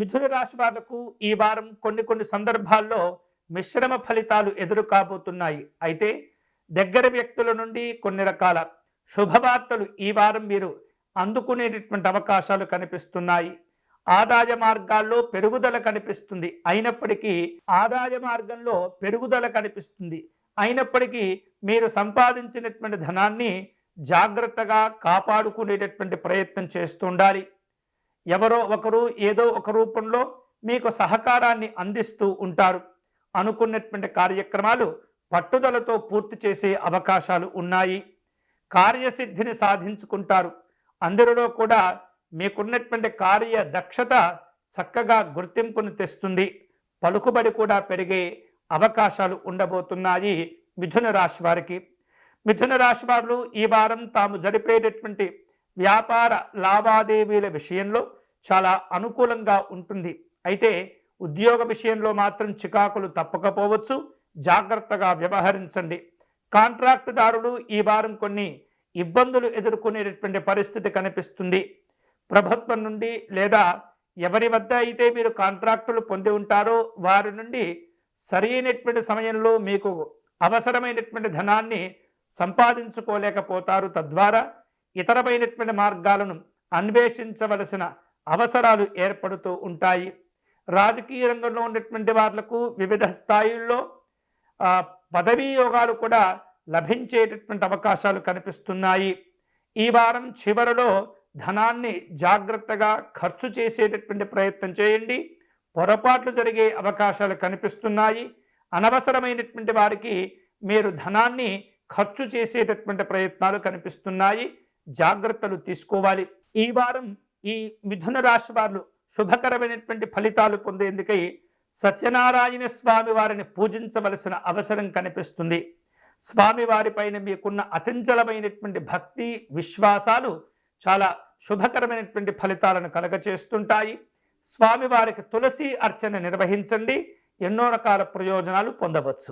మిథున రాశి వాళ్లకు ఈ వారం కొన్ని సందర్భాల్లో మిశ్రమ ఫలితాలు ఎదురు కాబోతున్నాయి. అయితే దగ్గర వ్యక్తుల నుండి కొన్ని రకాల శుభవార్తలు ఈ వారం మీరు అందుకునేటటువంటి అవకాశాలు కనిపిస్తున్నాయి. ఆదాయ మార్గాల్లో పెరుగుదల కనిపిస్తుంది. అయినప్పటికీ మీరు సంపాదించినటువంటి ధనాన్ని జాగ్రత్తగా కాపాడుకునేటటువంటి ప్రయత్నం చేస్తుండాలి. ఎవరో ఒకరు ఏదో ఒక రూపంలో మీకు సహకారాన్ని అందిస్తూ ఉంటారు. అనుకున్నటువంటి కార్యక్రమాలు పట్టుదలతో పూర్తి చేసే అవకాశాలు ఉన్నాయి. కార్యసిద్ధిని సాధించుకుంటారు. అందరిలో కూడా మీకున్నటువంటి కార్య దక్షత చక్కగా గుర్తింపును తెస్తుంది. పలుకుబడి కూడా పెరిగే అవకాశాలు ఉండబోతున్నాయి మిథున రాశి వారికి. మిథున రాశి వారు ఈ వారం తాము జరిపేటటువంటి వ్యాపార లావాదేవీల విషయంలో చాలా అనుకూలంగా ఉంటుంది. అయితే ఉద్యోగ విషయంలో మాత్రం చికాకులు తప్పకపోవచ్చు. జాగ్రత్తగా వ్యవహరించండి. కాంట్రాక్టుదారులు ఈ వారం కొన్ని ఇబ్బందులు ఎదుర్కొనేటటువంటి పరిస్థితి కనిపిస్తుంది. ప్రభుత్వం నుండి లేదా ఎవరి వద్ద అయితే మీరు కాంట్రాక్టులు పొంది ఉంటారో వారి నుండి సరైనటువంటి సమయంలో మీకు అవసరమైనటువంటి ధనాన్ని సంపాదించుకోలేకపోతారు. తద్వారా ఇతరమైనటువంటి మార్గాలను అన్వేషించవలసిన అవసరాలు ఏర్పడుతూ ఉంటాయి. రాజకీయ రంగంలో ఉన్నటువంటి వాళ్లకు వివిధ స్థాయిల్లో పదవీ యోగాలు కూడా లభించేటటువంటి అవకాశాలు కనిపిస్తున్నాయి. ఈ వారం చివరిలో ధనాన్ని జాగ్రత్తగా ఖర్చు చేసేటటువంటి ప్రయత్నం చేయండి. పొరపాట్లు జరిగే అవకాశాలు కనిపిస్తున్నాయి. అనవసరమైనటువంటి వారికి మీరు ధనాన్ని ఖర్చు చేసేటటువంటి ప్రయత్నాలు కనిపిస్తున్నాయి. జాగ్రత్తలు తీసుకోవాలి. ఈ వారం ఈ మిథున రాశి వారు శుభకరమైనటువంటి ఫలితాలు పొందేందుకై సత్యనారాయణ స్వామి వారిని పూజించవలసిన అవసరం కనిపిస్తుంది. స్వామివారి పైన మీకున్న అచంచలమైనటువంటి భక్తి విశ్వాసాలు చాలా శుభకరమైనటువంటి ఫలితాలను కలగచేస్తుంటాయి. స్వామివారికి తులసి అర్చన నిర్వహించండి. ఎన్నో రకాల ప్రయోజనాలు పొందవచ్చు.